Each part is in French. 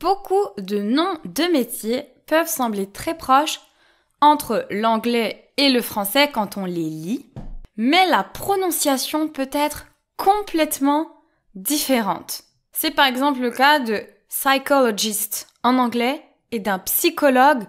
Beaucoup de noms de métiers peuvent sembler très proches entre l'anglais et le français quand on les lit, mais la prononciation peut être complètement différente. C'est par exemple le cas de psychologist en anglais et d'un psychologue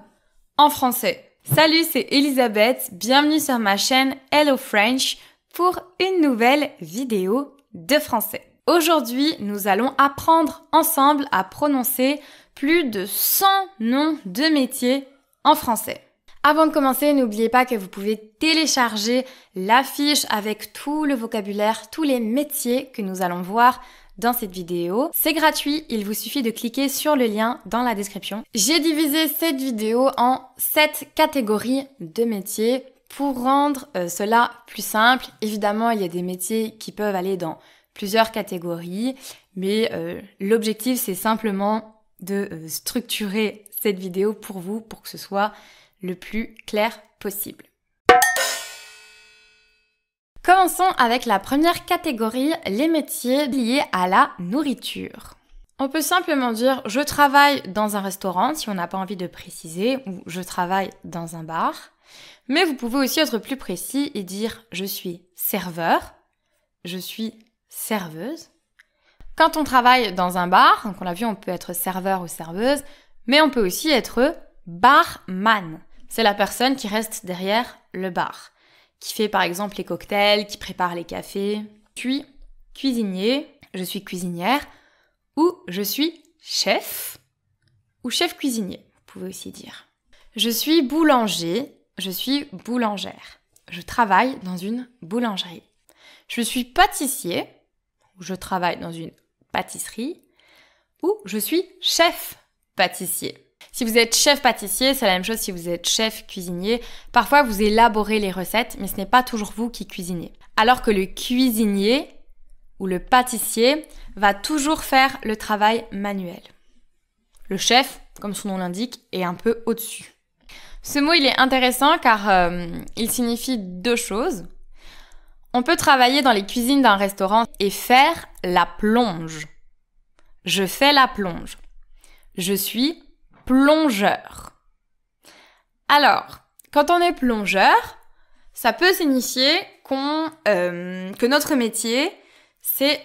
en français. Salut, c'est Elisabeth, bienvenue sur ma chaîne Hello French pour une nouvelle vidéo de français. Aujourd'hui, nous allons apprendre ensemble à prononcer plus de 100 noms de métiers en français. Avant de commencer, n'oubliez pas que vous pouvez télécharger la fiche avec tout le vocabulaire, tous les métiers que nous allons voir dans cette vidéo. C'est gratuit, il vous suffit de cliquer sur le lien dans la description. J'ai divisé cette vidéo en 7 catégories de métiers pour rendre cela plus simple. Évidemment, il y a des métiers qui peuvent aller dans plusieurs catégories, mais l'objectif c'est simplement de structurer cette vidéo pour vous, pour que ce soit le plus clair possible. Commençons avec la première catégorie, les métiers liés à la nourriture. On peut simplement dire « je travaille dans un restaurant » si on n'a pas envie de préciser, ou « je travaille dans un bar ». Mais vous pouvez aussi être plus précis et dire « je suis serveur »,« je suis serveuse ». Quand on travaille dans un bar, donc on l'a vu, on peut être serveur ou serveuse, mais on peut aussi être barman. C'est la personne qui reste derrière le bar, qui fait par exemple les cocktails, qui prépare les cafés. Je suis cuisinier, je suis cuisinière, ou je suis chef, ou chef cuisinier, vous pouvez aussi dire. Je suis boulanger, je suis boulangère. Je travaille dans une boulangerie. Je suis pâtissier, je travaille dans une pâtisserie, ou je suis chef pâtissier. Si vous êtes chef pâtissier, c'est la même chose si vous êtes chef cuisinier. Parfois, vous élaborez les recettes, mais ce n'est pas toujours vous qui cuisinez. Alors que le cuisinier ou le pâtissier va toujours faire le travail manuel. Le chef, comme son nom l'indique, est un peu au-dessus. Ce mot, il est intéressant car il signifie deux choses. On peut travailler dans les cuisines d'un restaurant et faire la plonge. Je fais la plonge. Je suis plongeur. Alors, quand on est plongeur, ça peut signifier que notre métier, c'est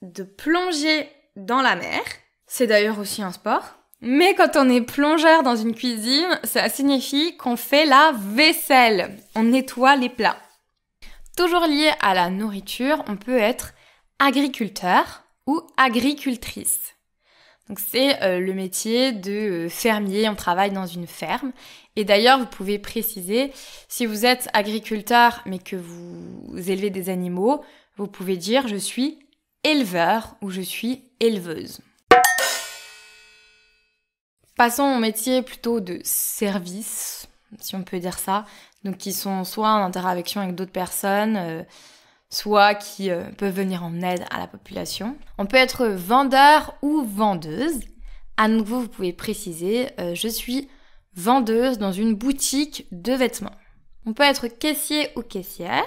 de plonger dans la mer. C'est d'ailleurs aussi un sport. Mais quand on est plongeur dans une cuisine, ça signifie qu'on fait la vaisselle. On nettoie les plats. Toujours lié à la nourriture, on peut être agriculteur ou agricultrice. Donc c'est le métier de fermier, on travaille dans une ferme. Et d'ailleurs, vous pouvez préciser, si vous êtes agriculteur mais que vous élevez des animaux, vous pouvez dire « je suis éleveur » ou « je suis éleveuse ». Passons au métier plutôt de service, si on peut dire ça. Donc qui sont soit en interaction avec d'autres personnes, soit qui peuvent venir en aide à la population. On peut être vendeur ou vendeuse. À nouveau, vous pouvez préciser « je suis vendeuse dans une boutique de vêtements ». On peut être caissier ou caissière.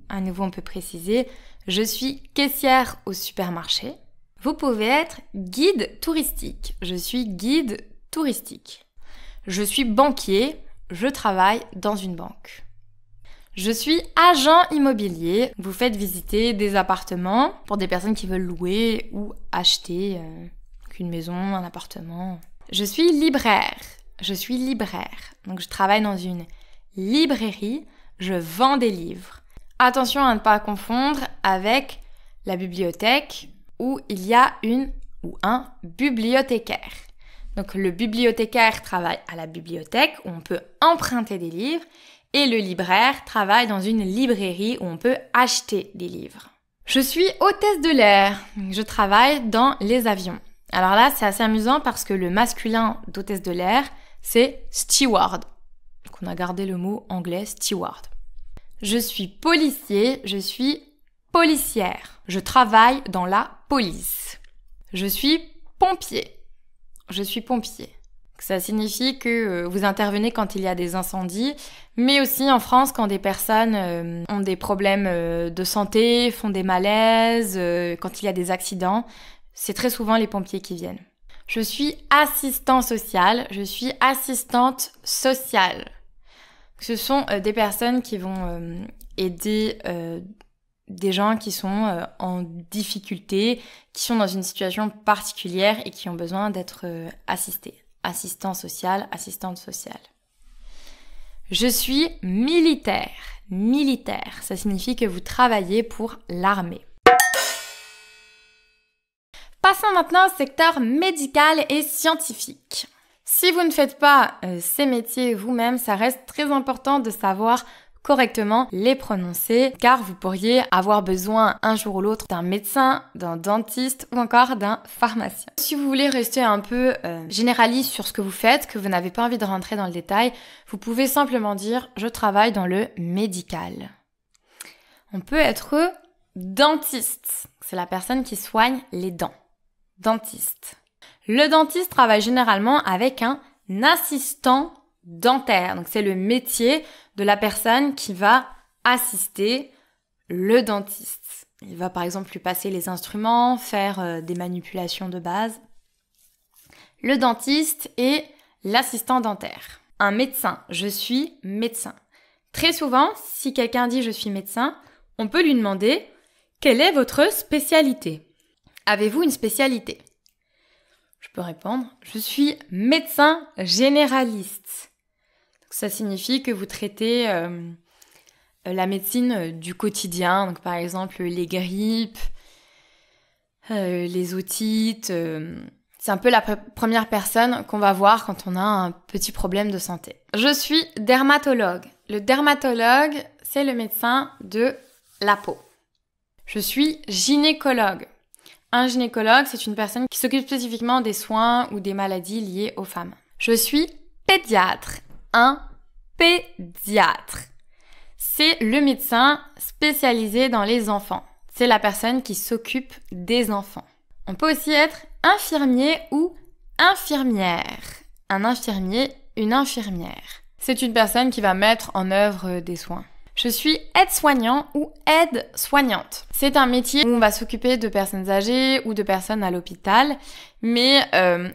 À nouveau, on peut préciser « je suis caissière au supermarché ». Vous pouvez être guide touristique. Je suis guide touristique. Je suis banquier. Je travaille dans une banque. Je suis agent immobilier. Vous faites visiter des appartements pour des personnes qui veulent louer ou acheter une maison, un appartement. Je suis libraire. Je suis libraire. Donc je travaille dans une librairie. Je vends des livres. Attention à ne pas confondre avec la bibliothèque où il y a une ou un bibliothécaire. Donc le bibliothécaire travaille à la bibliothèque où on peut emprunter des livres. Et le libraire travaille dans une librairie où on peut acheter des livres. Je suis hôtesse de l'air. Je travaille dans les avions. Alors là, c'est assez amusant parce que le masculin d'hôtesse de l'air, c'est steward. Donc on a gardé le mot anglais steward. Je suis policier. Je suis policière. Je travaille dans la police. Je suis pompier. Je suis pompier. Ça signifie que vous intervenez quand il y a des incendies, mais aussi en France quand des personnes ont des problèmes de santé, font des malaises, quand il y a des accidents. C'est très souvent les pompiers qui viennent. Je suis assistant social, je suis assistante sociale. Ce sont des personnes qui vont aider des gens qui sont en difficulté, qui sont dans une situation particulière et qui ont besoin d'être assistés. Assistant social, assistante sociale. Je suis militaire. Militaire, ça signifie que vous travaillez pour l'armée. Passons maintenant au secteur médical et scientifique. Si vous ne faites pas ces métiers vous-même, ça reste très important de savoir correctement les prononcer, car vous pourriez avoir besoin un jour ou l'autre d'un médecin, d'un dentiste ou encore d'un pharmacien. Si vous voulez rester un peu généraliste sur ce que vous faites, que vous n'avez pas envie de rentrer dans le détail, vous pouvez simplement dire « je travaille dans le médical ». On peut être dentiste, c'est la personne qui soigne les dents. Dentiste. Le dentiste travaille généralement avec un assistant dentaire. Donc c'est le métier de la personne qui va assister le dentiste. Il va par exemple lui passer les instruments, faire des manipulations de base. Le dentiste est l'assistant dentaire. Un médecin, je suis médecin. Très souvent, si quelqu'un dit je suis médecin, on peut lui demander quelle est votre spécialité ? Avez-vous une spécialité ? Je peux répondre, je suis médecin généraliste. Ça signifie que vous traitez la médecine du quotidien, donc par exemple les grippes, les otites. C'est un peu la première personne qu'on va voir quand on a un petit problème de santé. Je suis dermatologue. Le dermatologue, c'est le médecin de la peau. Je suis gynécologue. Un gynécologue, c'est une personne qui s'occupe spécifiquement des soins ou des maladies liées aux femmes. Je suis pédiatre. Un pédiatre. C'est le médecin spécialisé dans les enfants. C'est la personne qui s'occupe des enfants. On peut aussi être infirmier ou infirmière. Un infirmier, une infirmière. C'est une personne qui va mettre en œuvre des soins. Je suis aide-soignant ou aide-soignante. C'est un métier où on va s'occuper de personnes âgées ou de personnes à l'hôpital, mais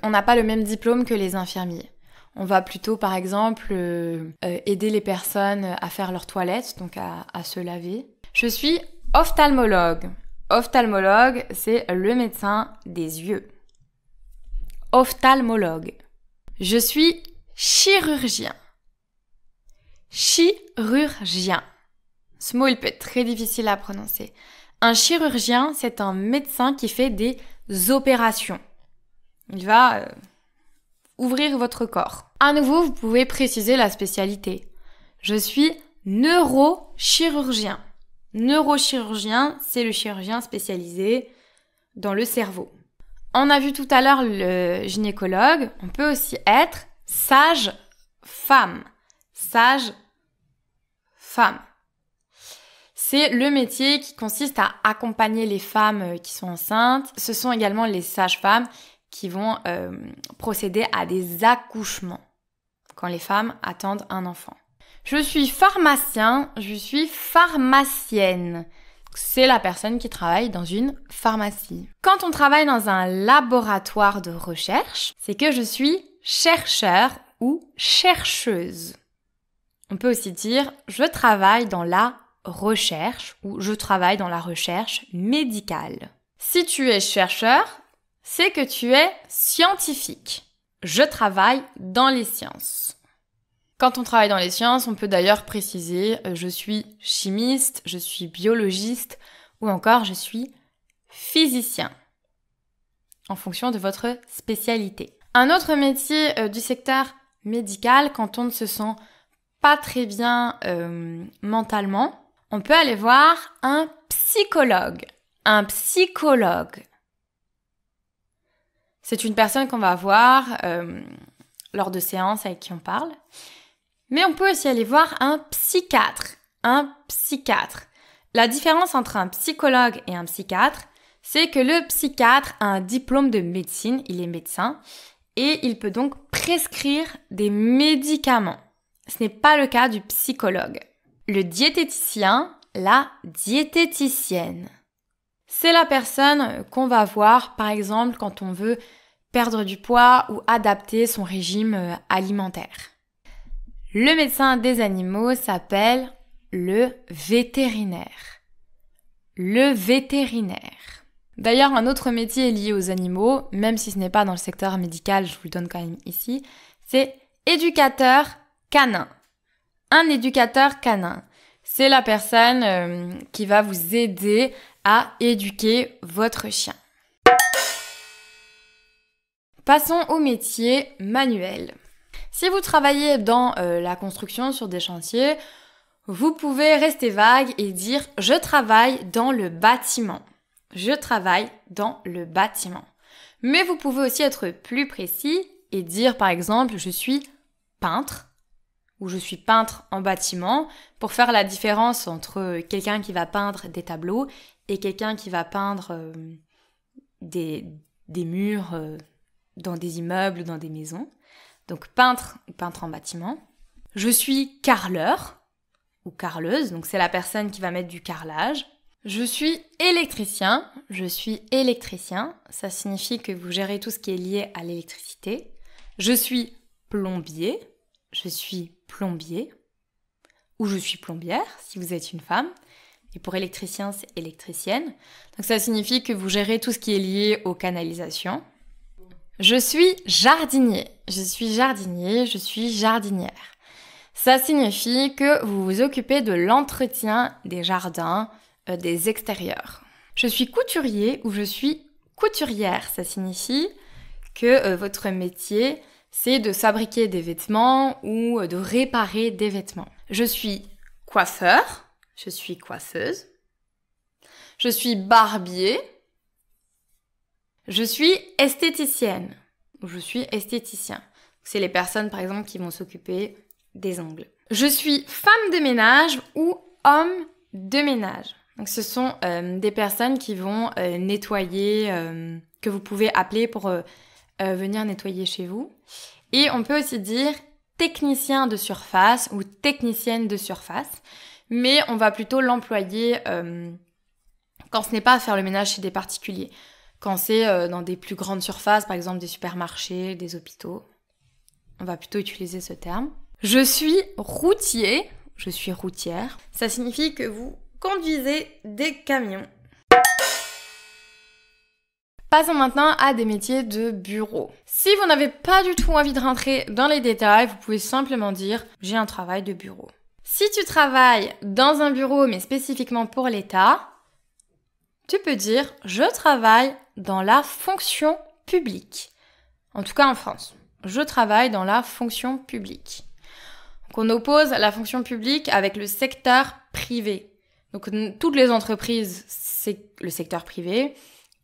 on n'a pas le même diplôme que les infirmiers. On va plutôt, par exemple, aider les personnes à faire leur toilette, donc à se laver. Je suis ophtalmologue. Ophtalmologue, c'est le médecin des yeux. Ophtalmologue. Je suis chirurgien. Chirurgien. Ce mot, il peut être très difficile à prononcer. Un chirurgien, c'est un médecin qui fait des opérations. Il va ouvrir votre corps. À nouveau, vous pouvez préciser la spécialité. Je suis neurochirurgien. Neurochirurgien, c'est le chirurgien spécialisé dans le cerveau. On a vu tout à l'heure le gynécologue. On peut aussi être sage-femme. Sage-femme. C'est le métier qui consiste à accompagner les femmes qui sont enceintes. Ce sont également les sages-femmes qui vont procéder à des accouchements quand les femmes attendent un enfant. Je suis pharmacien, je suis pharmacienne. C'est la personne qui travaille dans une pharmacie. Quand on travaille dans un laboratoire de recherche, c'est que je suis chercheur ou chercheuse. On peut aussi dire je travaille dans la recherche ou je travaille dans la recherche médicale. Si tu es chercheur, c'est que tu es scientifique. Je travaille dans les sciences. Quand on travaille dans les sciences, on peut d'ailleurs préciser je suis chimiste, je suis biologiste ou encore je suis physicien en fonction de votre spécialité. Un autre métier du secteur médical, quand on ne se sent pas très bien mentalement, on peut aller voir un psychologue. Un psychologue. C'est une personne qu'on va voir lors de séances avec qui on parle. Mais on peut aussi aller voir un psychiatre. Un psychiatre. La différence entre un psychologue et un psychiatre, c'est que le psychiatre a un diplôme de médecine, il est médecin, et il peut donc prescrire des médicaments. Ce n'est pas le cas du psychologue. Le diététicien, la diététicienne. C'est la personne qu'on va voir, par exemple, quand on veut perdre du poids ou adapter son régime alimentaire. Le médecin des animaux s'appelle le vétérinaire. Le vétérinaire. D'ailleurs, un autre métier lié aux animaux, même si ce n'est pas dans le secteur médical, je vous le donne quand même ici, c'est éducateur canin. Un éducateur canin, c'est la personne qui va vous aider à éduquer votre chien. Passons au métier manuel. Si vous travaillez dans la construction sur des chantiers, vous pouvez rester vague et dire « je travaille dans le bâtiment ». Je travaille dans le bâtiment. Mais vous pouvez aussi être plus précis et dire par exemple « je suis peintre » ou « je suis peintre en bâtiment » pour faire la différence entre quelqu'un qui va peindre des tableaux et quelqu'un qui va peindre des murs dans des immeubles, dans des maisons. Donc peintre ou peintre en bâtiment. Je suis carreleur ou carreleuse, donc c'est la personne qui va mettre du carrelage. Je suis électricien. Je suis électricien. Ça signifie que vous gérez tout ce qui est lié à l'électricité. Je suis plombier. Je suis plombier. Ou je suis plombière, si vous êtes une femme. Et pour électricien, c'est électricienne. Donc ça signifie que vous gérez tout ce qui est lié aux canalisations. Je suis jardinier. Je suis jardinier. Je suis jardinière. Ça signifie que vous vous occupez de l'entretien des jardins, des extérieurs. Je suis couturier ou je suis couturière. Ça signifie que votre métier, c'est de fabriquer des vêtements ou de réparer des vêtements. Je suis coiffeur. Je suis coiffeuse. Je suis barbier. Je suis esthéticienne. Ou je suis esthéticien. C'est les personnes, par exemple, qui vont s'occuper des ongles. Je suis femme de ménage ou homme de ménage. Donc, ce sont des personnes qui vont nettoyer, que vous pouvez appeler pour venir nettoyer chez vous. Et on peut aussi dire technicien de surface ou technicienne de surface. Mais on va plutôt l'employer quand ce n'est pas à faire le ménage chez des particuliers. Quand c'est dans des plus grandes surfaces, par exemple des supermarchés, des hôpitaux. On va plutôt utiliser ce terme. Je suis routier, je suis routière. Ça signifie que vous conduisez des camions. Passons maintenant à des métiers de bureau. Si vous n'avez pas du tout envie de rentrer dans les détails, vous pouvez simplement dire « j'ai un travail de bureau ». Si tu travailles dans un bureau, mais spécifiquement pour l'État, tu peux dire « je travaille dans la fonction publique ». En tout cas en France. Je travaille dans la fonction publique. Donc on oppose la fonction publique avec le secteur privé. Donc toutes les entreprises, c'est le secteur privé.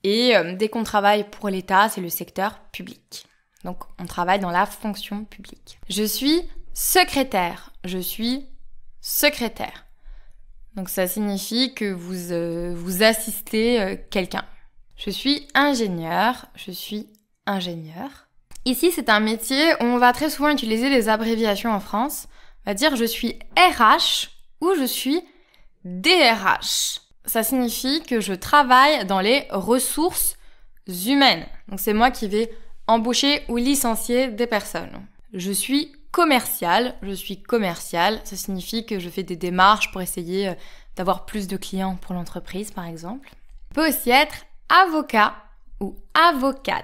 Et dès qu'on travaille pour l'État, c'est le secteur public. Donc on travaille dans la fonction publique. Je suis secrétaire. Je suis secrétaire. Donc ça signifie que vous assistez quelqu'un. Je suis ingénieur. Je suis ingénieur. Ici, c'est un métier où on va très souvent utiliser des abréviations en France. On va dire je suis RH ou je suis DRH. Ça signifie que je travaille dans les ressources humaines. Donc c'est moi qui vais embaucher ou licencier des personnes. Je suis commercial. Je suis commercial. Ça signifie que je fais des démarches pour essayer d'avoir plus de clients pour l'entreprise, par exemple. On peut aussi être avocat ou avocate.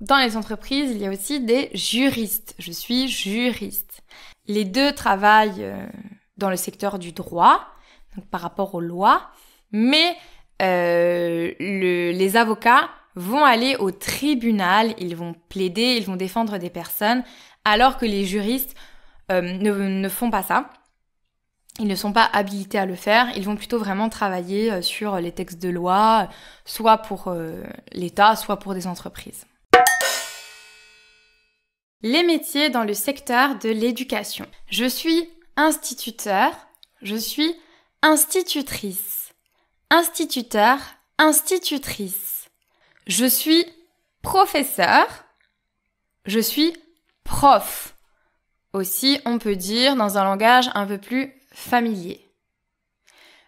Dans les entreprises, il y a aussi des juristes. Je suis juriste. Les deux travaillent dans le secteur du droit, donc par rapport aux lois, mais les avocats vont aller au tribunal, ils vont plaider, ils vont défendre des personnes, alors que les juristes ne font pas ça. Ils ne sont pas habilités à le faire, ils vont plutôt vraiment travailler sur les textes de loi, soit pour l'État, soit pour des entreprises. Les métiers dans le secteur de l'éducation. Je suis instituteur, je suis institutrice, instituteur, institutrice. Je suis professeur, je suis prof. Aussi, on peut dire dans un langage un peu plus familier.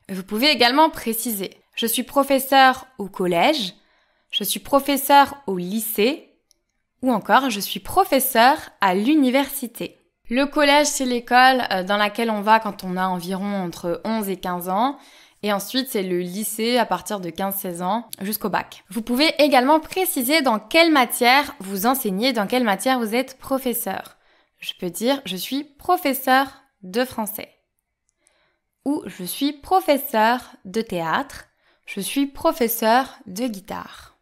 Vous pouvez également préciser. Je suis professeur au collège, Je suis professeur au lycée. Ou encore, je suis professeur à l'université. Le collège, c'est l'école dans laquelle on va quand on a environ entre 11 et 15 ans. Et ensuite, c'est le lycée à partir de 15-16 ans jusqu'au bac. Vous pouvez également préciser dans quelle matière vous enseignez, dans quelle matière vous êtes professeur. Je peux dire, je suis professeur de français. Ou je suis professeur de théâtre. Je suis professeur de guitare.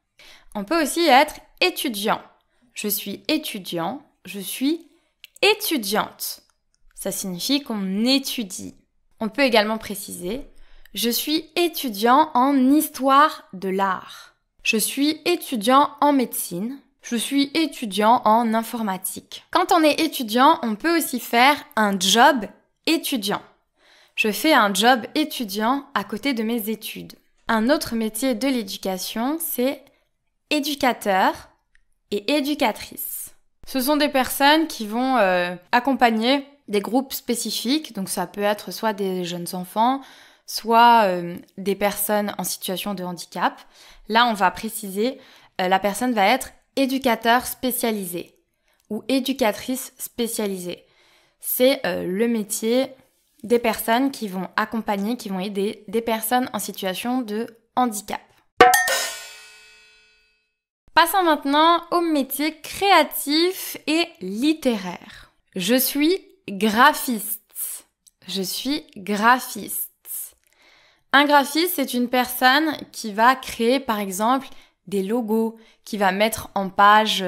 On peut aussi être étudiant. Je suis étudiant. Je suis étudiante. Ça signifie qu'on étudie. On peut également préciser je suis étudiant en histoire de l'art. Je suis étudiant en médecine. Je suis étudiant en informatique. Quand on est étudiant, on peut aussi faire un job étudiant. Je fais un job étudiant à côté de mes études. Un autre métier de l'éducation, c'est éducateur et éducatrice. Ce sont des personnes qui vont accompagner des groupes spécifiques. Donc ça peut être soit des jeunes enfants, soit des personnes en situation de handicap. Là, on va préciser, la personne va être éducateur spécialisé ou éducatrice spécialisée. C'est le métier des personnes qui vont accompagner, qui vont aider des personnes en situation de handicap. Passons maintenant au métier créatif et littéraire. Je suis graphiste. Je suis graphiste. Un graphiste, c'est une personne qui va créer, par exemple, des logos, qui va mettre en page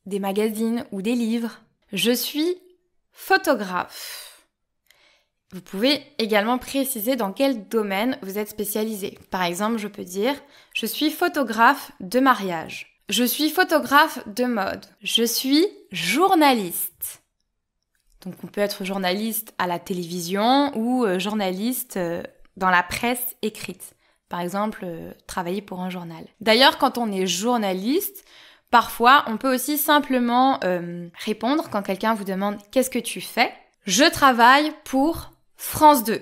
des magazines ou des livres. Je suis photographe. Vous pouvez également préciser dans quel domaine vous êtes spécialisé. Par exemple, je peux dire « Je suis photographe de mariage ». Je suis photographe de mode. Je suis journaliste. Donc on peut être journaliste à la télévision ou journaliste dans la presse écrite. Par exemple, travailler pour un journal. D'ailleurs, quand on est journaliste, parfois, on peut aussi simplement répondre quand quelqu'un vous demande « Qu'est-ce que tu fais ?» Je travaille pour France 2.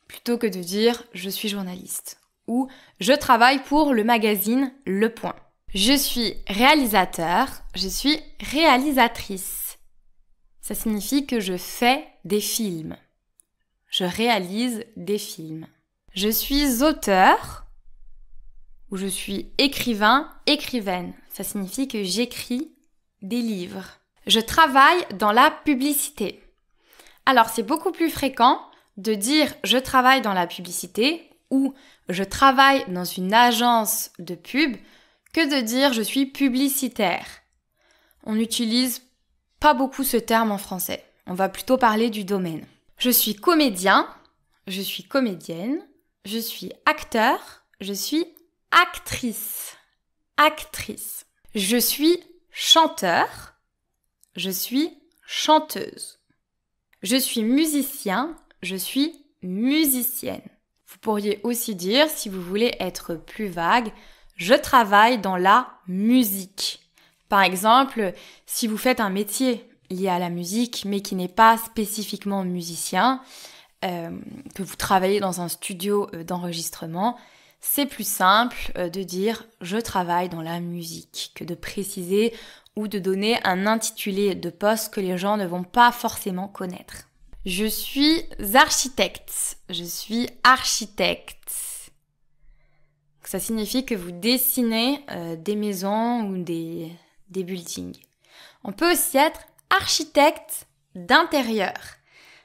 Plutôt que de dire « Je suis journaliste » ou « Je travaille pour le magazine Le Point ». Je suis réalisateur, je suis réalisatrice. Ça signifie que je fais des films. Je réalise des films. Je suis auteur ou je suis écrivain, écrivaine. Ça signifie que j'écris des livres. Je travaille dans la publicité. Alors c'est beaucoup plus fréquent de dire je travaille dans la publicité ou je travaille dans une agence de pub que de dire je suis publicitaire. On n'utilise pas beaucoup ce terme en français. On va plutôt parler du domaine. Je suis comédien, je suis comédienne, je suis acteur, je suis actrice. Actrice. Je suis chanteur, je suis chanteuse. Je suis musicien, je suis musicienne. Vous pourriez aussi dire, si vous voulez être plus vague, je travaille dans la musique. Par exemple, si vous faites un métier lié à la musique, mais qui n'est pas spécifiquement musicien, que vous travaillez dans un studio d'enregistrement, c'est plus simple de dire « je travaille dans la musique » que de préciser ou de donner un intitulé de poste que les gens ne vont pas forcément connaître. Je suis architecte. Je suis architecte. Ça signifie que vous dessinez des maisons ou des buildings. On peut aussi être architecte d'intérieur.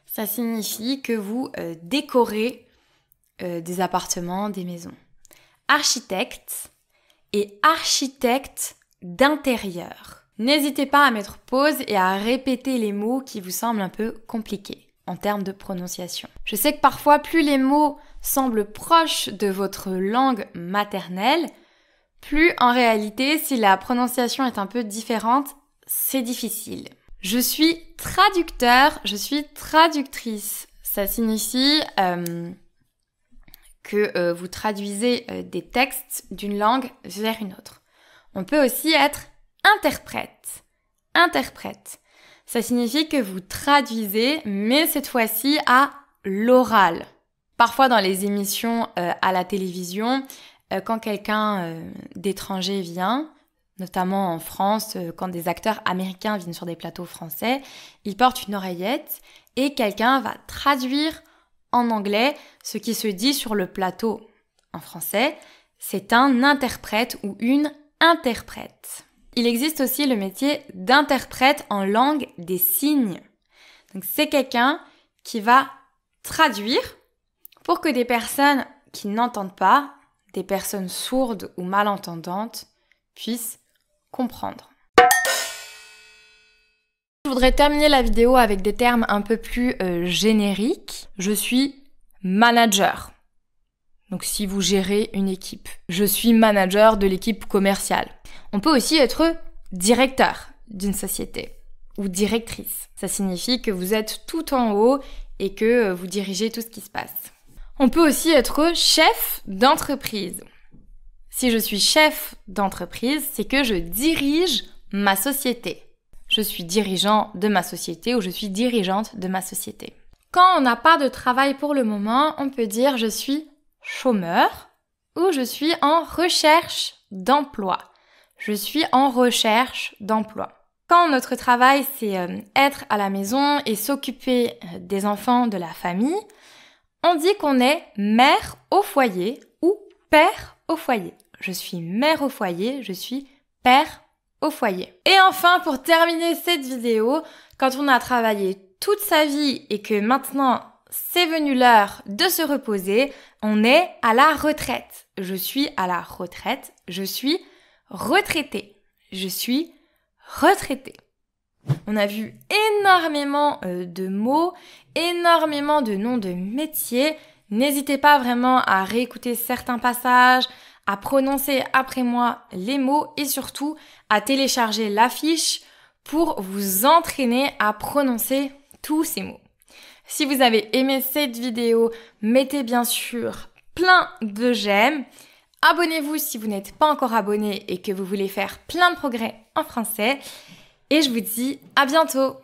Ça signifie que vous décorez des appartements, des maisons. Architecte et architecte d'intérieur. N'hésitez pas à mettre pause et à répéter les mots qui vous semblent un peu compliqués en termes de prononciation. Je sais que parfois, plus les mots semblent proches de votre langue maternelle, plus en réalité, si la prononciation est un peu différente, c'est difficile. Je suis traducteur, je suis traductrice. Ça signifie que vous traduisez des textes d'une langue vers une autre. On peut aussi être interprète. Interprète. Ça signifie que vous traduisez, mais cette fois-ci à l'oral. Parfois dans les émissions à la télévision, quand quelqu'un d'étranger vient, notamment en France, quand des acteurs américains viennent sur des plateaux français, ils portent une oreillette et quelqu'un va traduire en anglais ce qui se dit sur le plateau en français. C'est un interprète ou une interprète. Il existe aussi le métier d'interprète en langue des signes. Donc c'est quelqu'un qui va traduire pour que des personnes qui n'entendent pas, des personnes sourdes ou malentendantes, puissent comprendre. Je voudrais terminer la vidéo avec des termes un peu plus génériques. Je suis manager. Donc si vous gérez une équipe. Je suis manager de l'équipe commerciale. On peut aussi être directeur d'une société ou directrice. Ça signifie que vous êtes tout en haut et que vous dirigez tout ce qui se passe. On peut aussi être chef d'entreprise. Si je suis chef d'entreprise, c'est que je dirige ma société. Je suis dirigeant de ma société ou je suis dirigeante de ma société. Quand on n'a pas de travail pour le moment, on peut dire je suis chômeur ou je suis en recherche d'emploi. Je suis en recherche d'emploi. Quand notre travail, c'est être à la maison et s'occuper des enfants de la famille, on dit qu'on est mère au foyer ou père au foyer. Je suis mère au foyer, je suis père au foyer. Et enfin, pour terminer cette vidéo, quand on a travaillé toute sa vie et que maintenant c'est venu l'heure de se reposer, on est à la retraite. Je suis à la retraite, je suis retraitée. Je suis retraitée. On a vu énormément de mots, énormément de noms de métiers. N'hésitez pas vraiment à réécouter certains passages, à prononcer après moi les mots et surtout à télécharger la fiche pour vous entraîner à prononcer tous ces mots. Si vous avez aimé cette vidéo, mettez bien sûr plein de j'aime. Abonnez-vous si vous n'êtes pas encore abonné et que vous voulez faire plein de progrès en français. Et je vous dis à bientôt!